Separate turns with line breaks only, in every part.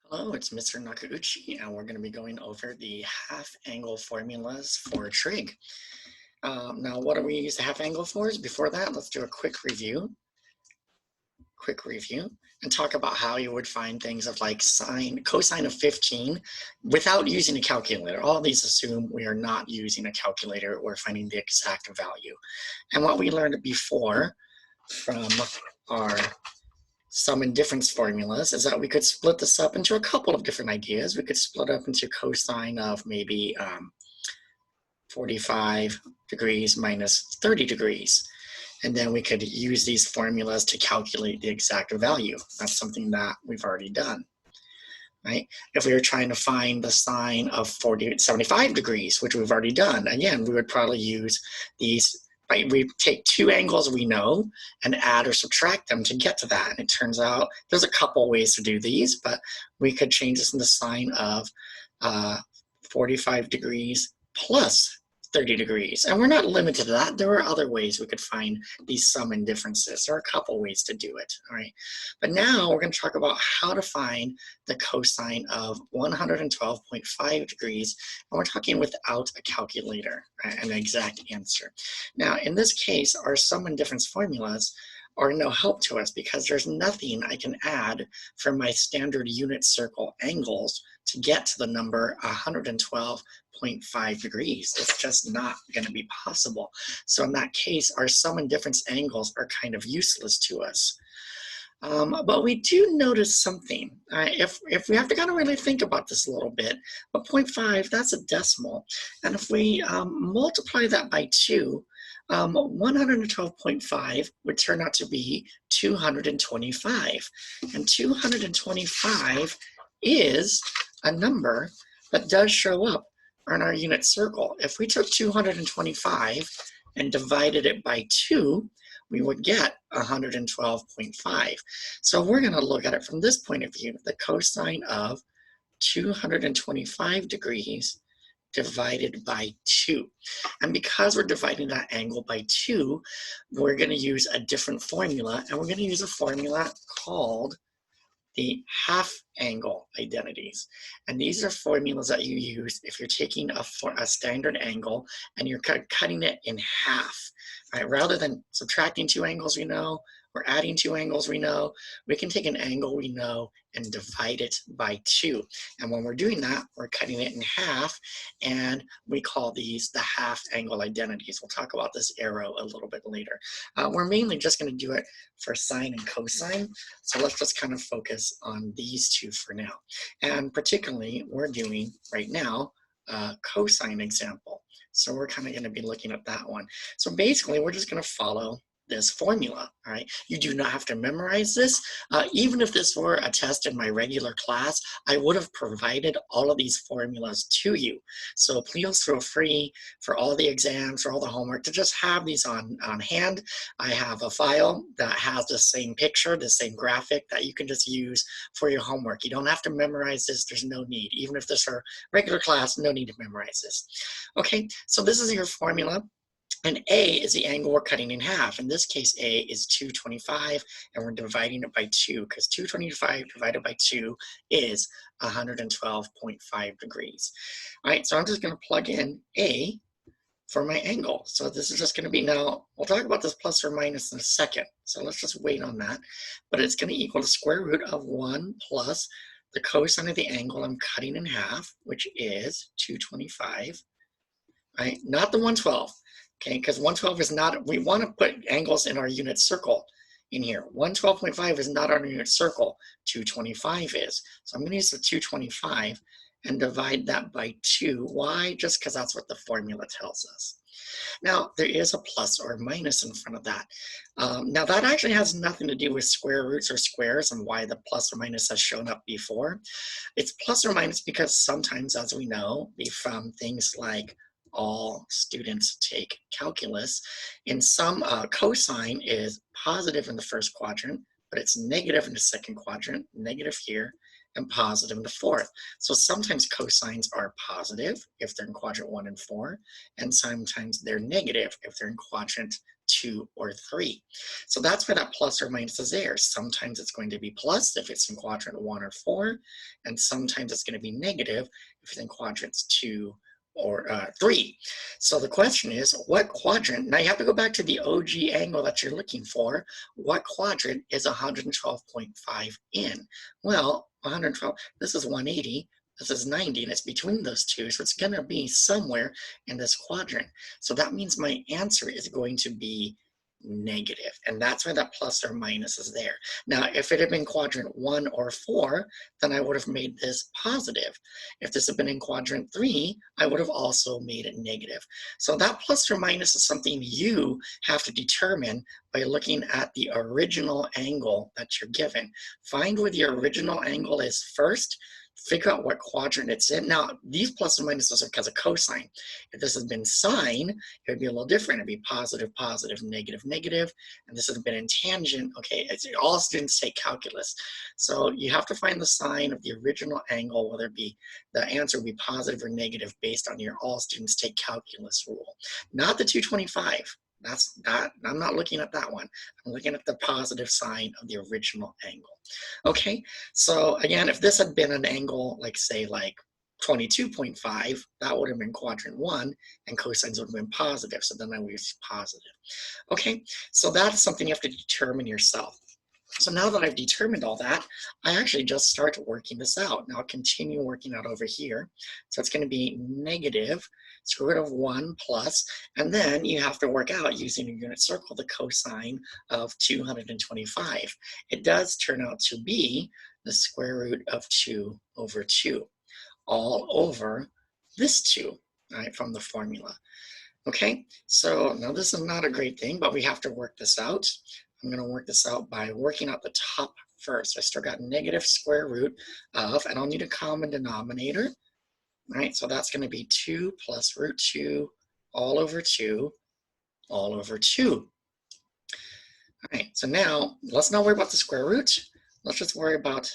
Hello, it's Mr. Nakauchi, and we're going to be going over the half-angle formulas for trig. Now, what do we use the half-angle for? Before that, let's do a quick review, and talk about how you would find things of like cosine of 15 without using a calculator. All these assume we are not using a calculator or finding the exact value. And what we learned before from our sum and difference formulas is that we could split this up into a couple of different ideas. We could split up into cosine of maybe 45 degrees minus 30 degrees. And then we could use these formulas to calculate the exact value. That's something that we've already done, right? If we were trying to find the sine of 75 degrees, which we've already done, again, we would probably use these. Right, we take two angles we know and add or subtract them to get to that. And it turns out there's a couple ways to do these, but we could change this into sine of 45 degrees plus 30 degrees. And we're not limited to that. There are other ways we could find these sum and differences. There are a couple ways to do it, all right? But now we're going to talk about how to find the cosine of 112.5 degrees. And we're talking without a calculator, right? An exact answer. Now, in this case, our sum and difference formulas are no help to us because there's nothing I can add from my standard unit circle angles to get to the number 112.5 degrees. It's just not going to be possible. So in that case, our sum and difference angles are kind of useless to us. But we do notice something. If we have to kind of really think about this a little bit, but 0.5, that's a decimal. And if we multiply that by 2, 112.5 would turn out to be 225. And 225 is a number that does show up on our unit circle. If we took 225 and divided it by 2, we would get 112.5. So we're going to look at it from this point of view. The cosine of 225 degrees divided by 2. And because we're dividing that angle by 2, we're going to use a different formula, and we're going to use a formula called the half angle identities. And these are formulas that you use if you're taking a standard angle and you're cutting it in half. Right? Rather than subtracting two angles we know or adding two angles we know, we can take an angle we know and divide it by 2. And when we're doing that, we're cutting it in half, and we call these the half angle identities. We'll talk about this arrow a little bit later. We're mainly just going to do it for sine and cosine, so let's just kind of focus on these two for now. And particularly, we're doing right now a cosine example. So we're kind of going to be looking at that one. So basically, we're just going to follow this formula, all right? You do not have to memorize this. Even if this were a test in my regular class, I would have provided all of these formulas to you. So please feel free for all the exams or all the homework to just have these on hand. I have a file that has the same picture, the same graphic that you can just use for your homework. You don't have to memorize this. There's no need. Even if this are regular class, no need to memorize this. Okay, so this is your formula. And A is the angle we're cutting in half. In this case, A is 225, and we're dividing it by 2, because 225 divided by 2 is 112.5 degrees. All right, so I'm just going to plug in A for my angle. So this is just going to be, now, we'll talk about this plus or minus in a second. So let's just wait on that. But it's going to equal the square root of 1 plus the cosine of the angle I'm cutting in half, which is 225, right? Not the 112. Okay, because 112 is not, we want to put angles in our unit circle in here. 112.5 is not our unit circle, 225 is. So I'm going to use the 225 and divide that by 2. Why? Just because that's what the formula tells us. Now, there is a plus or minus in front of that. Now, that actually has nothing to do with square roots or squares and why the plus or minus has shown up before. It's plus or minus because sometimes, as we know, from things like all students take calculus. In some, cosine is positive in the first quadrant, but it's negative in the second quadrant, negative here, and positive in the fourth. So sometimes cosines are positive if they're in quadrant 1 and 4, and sometimes they're negative if they're in quadrant 2 or 3. So that's why that plus or minus is there. Sometimes it's going to be plus if it's in quadrant 1 or 4, and sometimes it's going to be negative if it's in quadrants 2 or 3. So the question is, what quadrant? Now you have to go back to the OG angle that you're looking for. What quadrant is 112.5 in? Well, 112, this is 180, this is 90, and it's between those two, so it's going to be somewhere in this quadrant. So that means my answer is going to be negative, and that's why that plus or minus is there. Now, if it had been quadrant 1 or 4, then I would have made this positive. If this had been in quadrant 3, I would have also made it negative. So that plus or minus is something you have to determine by looking at the original angle that you're given. Find where the original angle is first, figure out what quadrant it's in. Now, these plus and minuses are because of cosine. If this had been sine, it would be a little different. It'd be positive, positive, negative, negative. And this has been in tangent. Okay, all students take calculus. So you have to find the sign of the original angle, whether it be the answer would be positive or negative based on your all students take calculus rule. Not the 225. That's not, I'm not looking at that one. I'm looking at the positive sign of the original angle. Okay, so again, if this had been an angle, like say like 22.5, that would have been quadrant 1, and cosines would have been positive, so then I would use positive. Okay, so that's something you have to determine yourself. So now that I've determined all that, I actually just start working this out. Now I'll continue working out over here. So it's going to be negative square root of 1 plus, and then you have to work out using a unit circle the cosine of 225. It does turn out to be the square root of 2 over 2, all over this 2, right, from the formula. Okay, so now this is not a great thing, but we have to work this out. I'm going to work this out by working out the top first. I still got negative square root of, and I'll need a common denominator. Right, so that's going to be 2 plus root 2 all over 2 all over 2. All right, so now let's not worry about the square root. Let's just worry about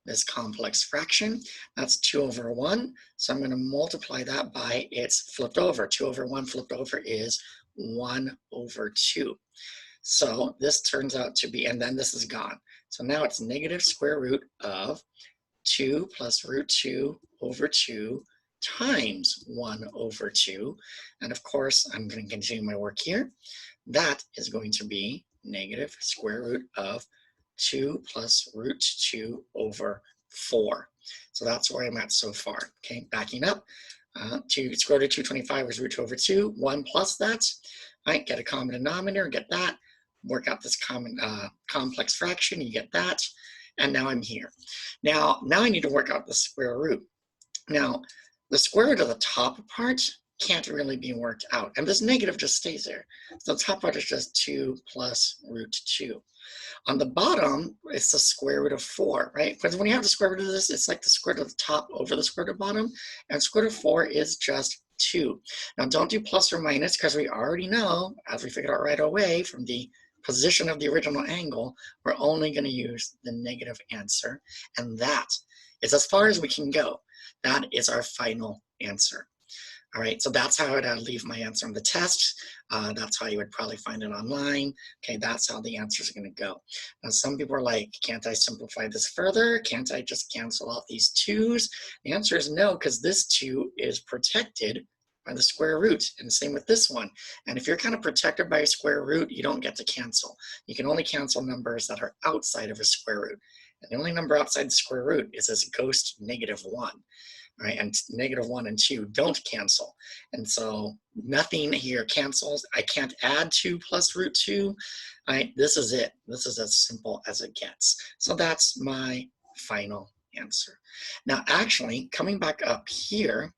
this complex fraction. That's 2 over 1. So I'm going to multiply that by its flipped over. 2 over 1 flipped over is 1 over 2. So this turns out to be, and then this is gone. So now it's negative square root of 2 plus root 2 over 2 times 1 over 2. And of course, I'm going to continue my work here. That is going to be negative square root of 2 plus root 2 over 4. So that's where I'm at so far. Okay, backing up. 2 square root of 225 is root 2 over 2. 1 plus that. All right, get a common denominator, get that. Work out this common complex fraction, you get that. And now I'm here. Now I need to work out the square root. Now, the square root of the top part can't really be worked out. And this negative just stays there. So the top part is just 2 plus root 2. On the bottom, it's the square root of 4, right? Because when you have the square root of this, it's like the square root of the top over the square root of the bottom. And square root of 4 is just 2. Now, don't do plus or minus, because we already know, as we figured out right away from the position of the original angle, we're only going to use the negative answer, and that is as far as we can go. That is our final answer. All right, so that's how I'd leave my answer on the test. That's how you would probably find it online. Okay, that's how the answers are going to go. Now, some people are like, can't I simplify this further? Can't I just cancel out these 2's? The answer is no, because this 2 is protected by the square root, and same with this one. And if you're kind of protected by a square root, you don't get to cancel. You can only cancel numbers that are outside of a square root. And the only number outside the square root is this ghost -1. Right? And -1 and 2 don't cancel. And so nothing here cancels. I can't add 2 plus root 2. Right? This is it. This is as simple as it gets. So that's my final answer. Now, actually, coming back up here,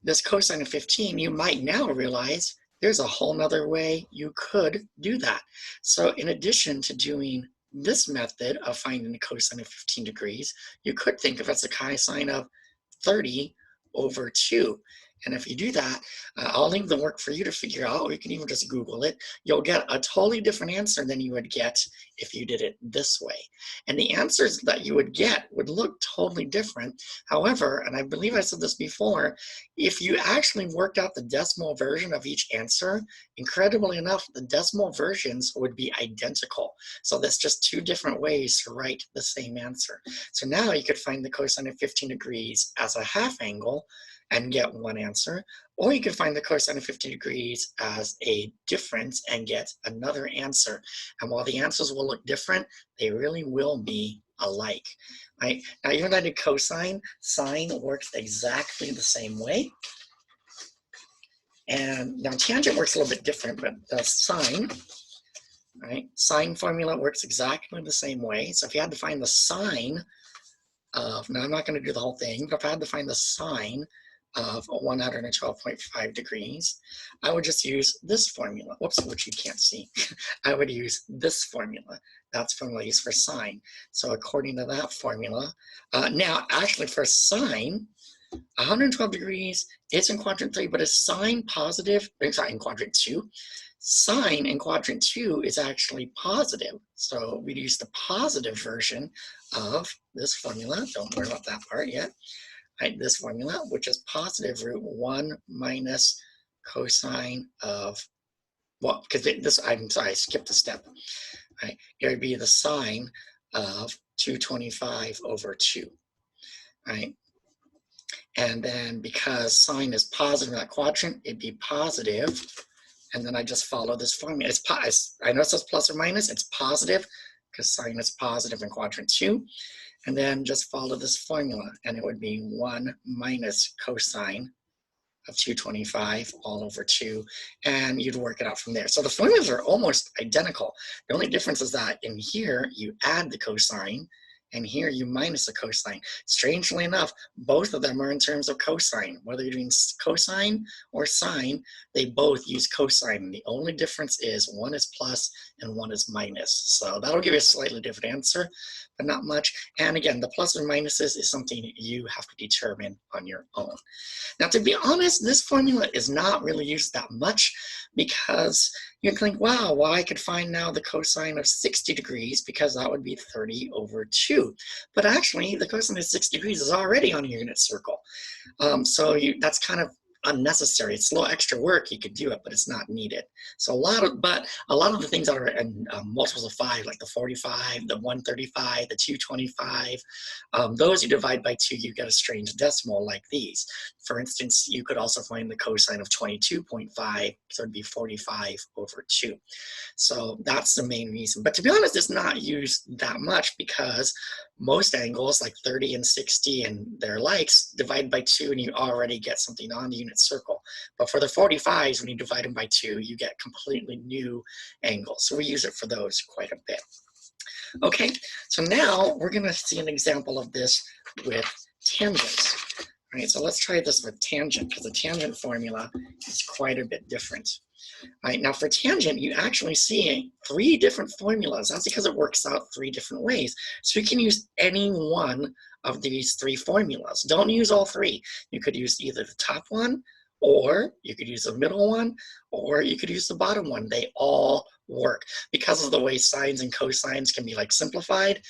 this cosine of 15, you might now realize there's a whole nother way you could do that. So in addition to doing this method of finding the cosine of 15 degrees, you could think of it as a cosine of 30 over 2. And if you do that, I'll leave the work for you to figure out, or you can even just Google it. You'll get a totally different answer than you would get if you did it this way. And the answers that you would get would look totally different. However, and I believe I said this before, if you actually worked out the decimal version of each answer, incredibly enough, the decimal versions would be identical. So that's just two different ways to write the same answer. So now you could find the cosine of 15 degrees as a half angle and get one answer, or you could find the cosine of 50 degrees as a difference and get another answer. And while the answers will look different, they really will be alike. Right? Now, even though I did cosine, sine works exactly the same way. And now tangent works a little bit different, but the sine, right? Sine formula works exactly the same way. So if you had to find the sine of, now I'm not going to do the whole thing, but if I had to find the sine of 112.5 degrees, I would just use this formula. Whoops, which you can't see. I would use this formula. That's formula used for sine. So according to that formula, now actually for sine, 112 degrees, it's in quadrant 3, but is sine positive? Sorry, in quadrant 2. Sine in quadrant 2 is actually positive. So we'd use the positive version of this formula. Don't worry about that part yet. Right, this formula, which is positive root 1 minus cosine of, well, because this, I'm sorry, I skipped a step. Right, it would be the sine of 225 over 2. Right, and then because sine is positive in that quadrant, it'd be positive. And then I just follow this formula. I know it says plus or minus, it's positive because sine is positive in quadrant 2. And then just follow this formula, and it would be 1 minus cosine of 225 all over 2, and you'd work it out from there. So the formulas are almost identical. The only difference is that in here, you add the cosine, and here you minus the cosine. Strangely enough, both of them are in terms of cosine. Whether you're doing cosine or sine, they both use cosine. The only difference is one is plus and one is minus. So that'll give you a slightly different answer, but not much. And again, the plus or minuses is something you have to determine on your own. Now, to be honest, this formula is not really used that much because you can think, wow, well, I could find now the cosine of 60 degrees because that would be 30 over 2. But actually, the cosine of 60 degrees is already on a unit circle. So that's kind of unnecessary. It's a little extra work. You could do it, but it's not needed. So a lot of the things that are in multiples of 5, like the 45, the 135, the 225, those you divide by 2, you get a strange decimal like these. For instance, you could also find the cosine of 22.5, so it'd be 45 over 2. So that's the main reason. But to be honest, it's not used that much because most angles, like 30 and 60 and their likes, divide by 2 and you already get something on the unit circle. But for the 45s, when you divide them by 2, you get completely new angles. So we use it for those quite a bit. Okay, so now we're going to see an example of this with tangents. All right, so let's try this with tangent, because the tangent formula is quite a bit different. All right, now for tangent, you actually see 3 different formulas. That's because it works out 3 different ways. So you can use any one of these 3 formulas. Don't use all 3. You could use either the top one, or you could use the middle one, or you could use the bottom one. They all work. Because of the way sines and cosines can be like simplified,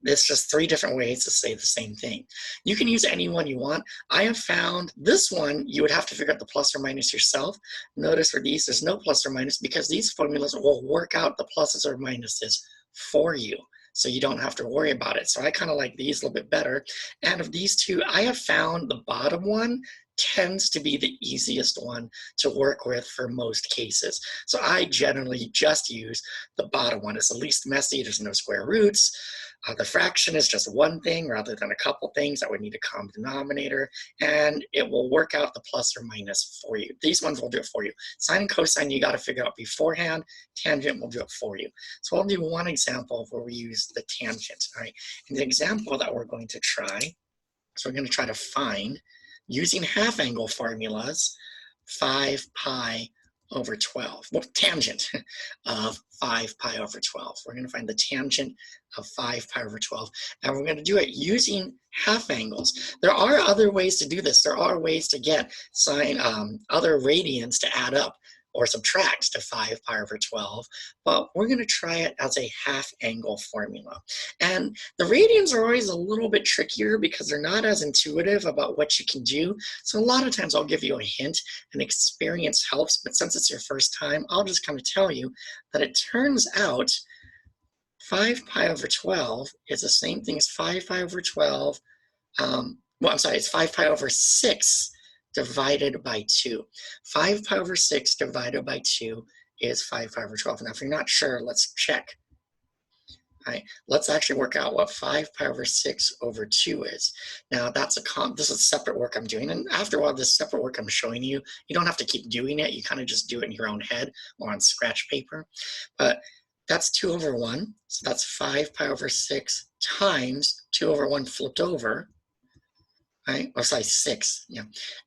there's just 3 different ways to say the same thing. You can use any one you want. I have found this one, you would have to figure out the plus or minus yourself. Notice for these, there's no plus or minus because these formulas will work out the pluses or minuses for you. So you don't have to worry about it. So I kind of like these a little bit better. And of these 2, I have found the bottom one tends to be the easiest one to work with for most cases. So I generally just use the bottom one. It's the least messy. There's no square roots. The fraction is just one thing rather than a couple things that would need a common denominator, and it will work out the plus or minus for you. These ones will do it for you. Sine and cosine, you got to figure out beforehand. Tangent will do it for you. So I'll do one example where we use the tangent. All right, and the example that we're going to try, so we're going to try to find, using half angle formulas, 5 pi over 12. Well, tangent of 5 pi over 12. We're going to find the tangent of 5 pi over 12, and we're going to do it using half angles. There are other ways to do this. There are ways to get other radians to add up or subtract to 5 pi over 12, but we're going to try it as a half angle formula. And the radians are always a little bit trickier because they're not as intuitive about what you can do. So a lot of times I'll give you a hint, and experience helps, but since it's your first time, I'll just kind of tell you that it turns out 5 pi over 12 is the same thing as 5 pi over 12. Well, I'm sorry, it's 5 pi over 6 divided by 2. 5 pi over 6 divided by 2 is 5 pi over 12. Now, if you're not sure, let's check. All right, let's actually work out what 5 pi over 6 over 2 is. Now, this is separate work I'm doing, and after a while, this separate work I'm showing you, you don't have to keep doing it. You kind of just do it in your own head or on scratch paper. But that's 2 over 1, so that's 5 pi over 6 times 2 over 1 flipped over. Right? Or sorry, 6, yeah.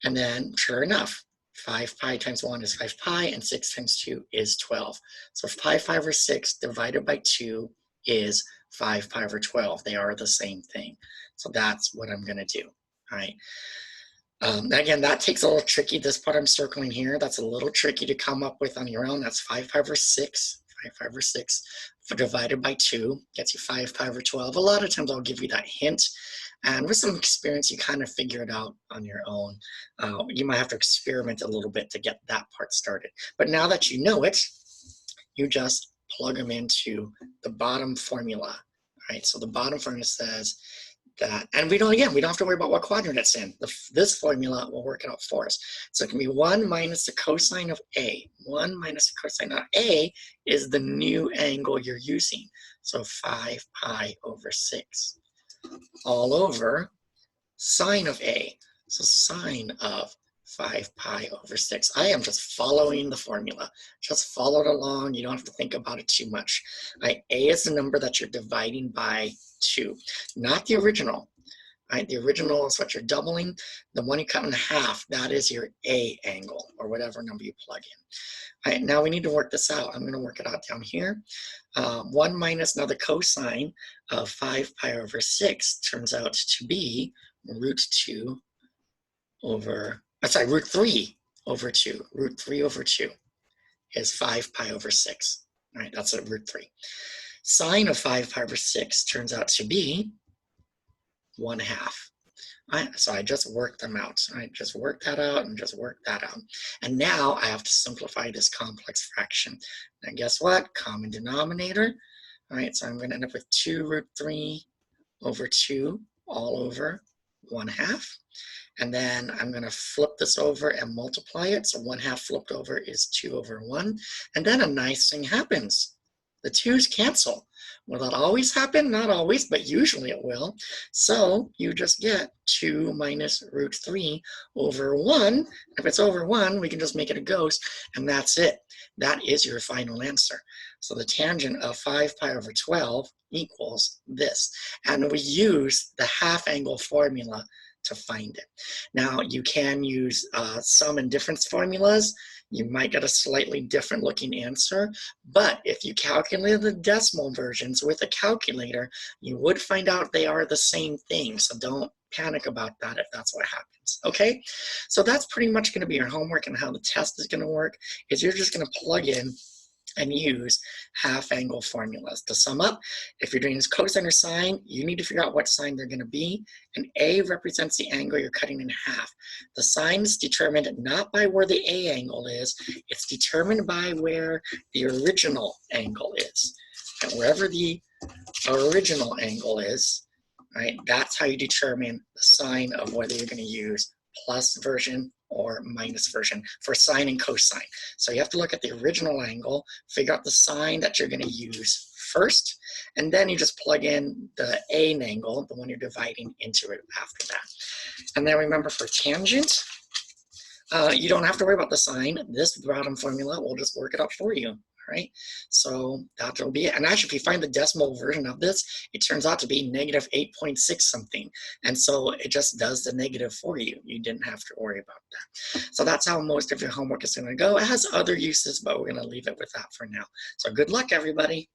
And then, sure enough, 5 pi times 1 is 5 pi, and 6 times 2 is 12. So 5 pi over 6 divided by 2 is 5 pi over 12. They are the same thing. So that's what I'm going to do. All right. Again, that takes a little tricky. This part I'm circling here, that's a little tricky to come up with on your own. That's 5 pi over 6. 5 pi over 6 divided by 2 gets you 5 pi over 12. A lot of times I'll give you that hint. And with some experience, you kind of figure it out on your own. You might have to experiment a little bit to get that part started. But now that you know it, you just plug them into the bottom formula. Right? So the bottom formula says that, and we don't have to worry about what quadrant it's in. This formula will work it out for us. So it can be 1 minus the cosine of A. 1 minus the cosine of A is the new angle you're using. So 5 pi over 6. All over sine of A. So sine of 5 pi over 6. I am just following the formula. Just follow it along. You don't have to think about it too much. Right? A is the number that you're dividing by 2, not the original. Right? The original is what you're doubling. The one you cut in half, that is your A angle, or whatever number you plug in. All right, now we need to work this out. I'm going to work it out down here. 1 minus, now the cosine of 5 pi over 6 turns out to be root 3 over 2. Root 3 over 2 is 5 pi over 6. All right, that's a root 3. Sine of 5 pi over 6 turns out to be 1/2. Right, so I just worked them out. I just worked that out and just worked that out. And now I have to simplify this complex fraction. And guess what? Common denominator. All right, so I'm going to end up with 2 root 3 over 2 all over 1/2. And then I'm going to flip this over and multiply it. So 1/2 flipped over is 2 over 1. And then a nice thing happens. The 2's cancel. Will that always happen? Not always, but usually it will. So you just get 2 minus root 3 over 1. If it's over 1, we can just make it a ghost, and that's it. That is your final answer. So the tangent of 5 pi over 12 equals this. And we use the half angle formula to find it. Now, you can use sum and difference formulas. You might get a slightly different looking answer, but if you calculate the decimal versions with a calculator, you would find out they are the same thing. So don't panic about that if that's what happens, okay? So that's pretty much gonna be your homework, and how the test is gonna work is you're just gonna plug in and use half angle formulas. To sum up, if you're doing this cosine or sine, you need to figure out what sign they're going to be, and A represents the angle you're cutting in half. The sign is determined not by where the A angle is, it's determined by where the original angle is. And wherever the original angle is, right, that's how you determine the sign of whether you're going to use plus version or minus version for sine and cosine. So you have to look at the original angle, figure out the sign that you're going to use first, and then you just plug in the A angle, the one you're dividing, into it after that. And then remember, for tangent, you don't have to worry about the sign. This bottom formula will just work it out for you. All right, so that'll be it. And actually, if you find the decimal version of this, it turns out to be negative 8.6 something. And so it just does the negative for you. You didn't have to worry about that. So that's how most of your homework is going to go. It has other uses, but we're going to leave it with that for now. So good luck, everybody.